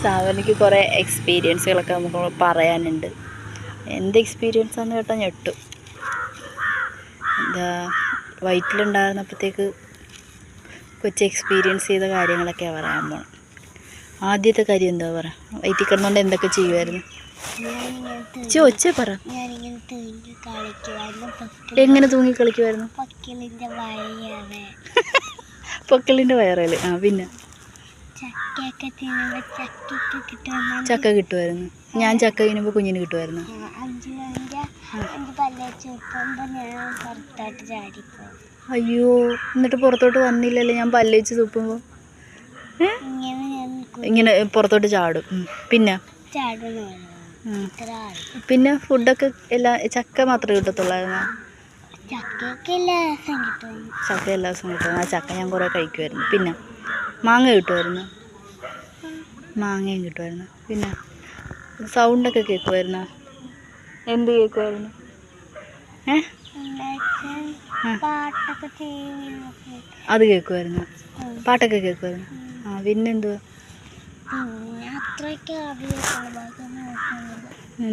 സാവനിക്ക് കുറേ എക്സ്പീരിയൻസുകളൊക്കെ നമുക്ക് പറയാനുണ്ട്. എന്ത് എക്സ്പീരിയൻസാന്ന് കേട്ടാൽ ഞെട്ടും. എന്താ വയറ്റിലുണ്ടായിരുന്നപ്പോഴത്തേക്ക് കൊച്ചു എക്സ്പീരിയൻസ് ചെയ്ത കാര്യങ്ങളൊക്കെയാണ് പറയാൻ പോണം. ആദ്യത്തെ കാര്യം എന്താ പറയുക, വയറ്റിൽ കിടന്നുകൊണ്ട് എന്തൊക്കെ ചെയ്യുമായിരുന്നു? ഒച്ച പറ. എങ്ങനെ തൂങ്ങി കളിക്കുമായിരുന്നു? പൊക്കിളിൻ്റെ വയറേല്. ആ പിന്നെ ചക്ക കിട്ടുമായിരുന്നു. ഞാൻ ചക്ക തിന്നുമ്പോൾ കുഞ്ഞിന് കിട്ടുമായിരുന്നു. അയ്യോ, എന്നിട്ട് പുറത്തോട്ട് വന്നില്ലല്ലേ ഞാൻ പല്ലേച്ച് തുപ്പുമ്പോൾ? ഇങ്ങനെ പുറത്തോട്ട് ചാടും. പിന്നെ ഫുഡൊക്കെ എല്ലാം ചക്ക മാത്രമേ കിട്ടത്തുള്ളായിരുന്നു? ചക്ക എല്ലാ ദിവസവും കിട്ടും. ആ ചക്ക ഞാൻ കുറേ കഴിക്കുമായിരുന്നു. പിന്നെ മാങ്ങ കിട്ടുമായിരുന്നു. മാങ്ങയും കിട്ടുമായിരുന്നു. പിന്നെ സൗണ്ടൊക്കെ കേൾക്കുമായിരുന്നോ? എന്ത് കേൾക്കുമായിരുന്നു? അത് കേൾക്കുമായിരുന്നു. പാട്ടൊക്കെ കേൾക്കുമായിരുന്നു. ആ പിന്നെന്തുവാ?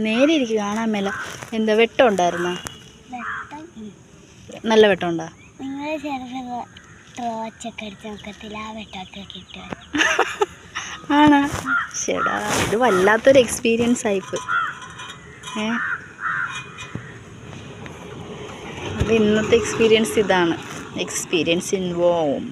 നേരെ ഇരിക്കും, കാണാൻ മേല. എന്താ വെട്ടം ഉണ്ടായിരുന്നോ? നല്ല വെട്ടം ഉണ്ടോ? ആണോ? ശരിടാ, ഇത് വല്ലാത്തൊരു എക്സ്പീരിയൻസ് ആയിപ്പോയി. അപ്പോൾ ഇന്നത്തെ എക്സ്പീരിയൻസ് ഇതാണ്. Experience in warm.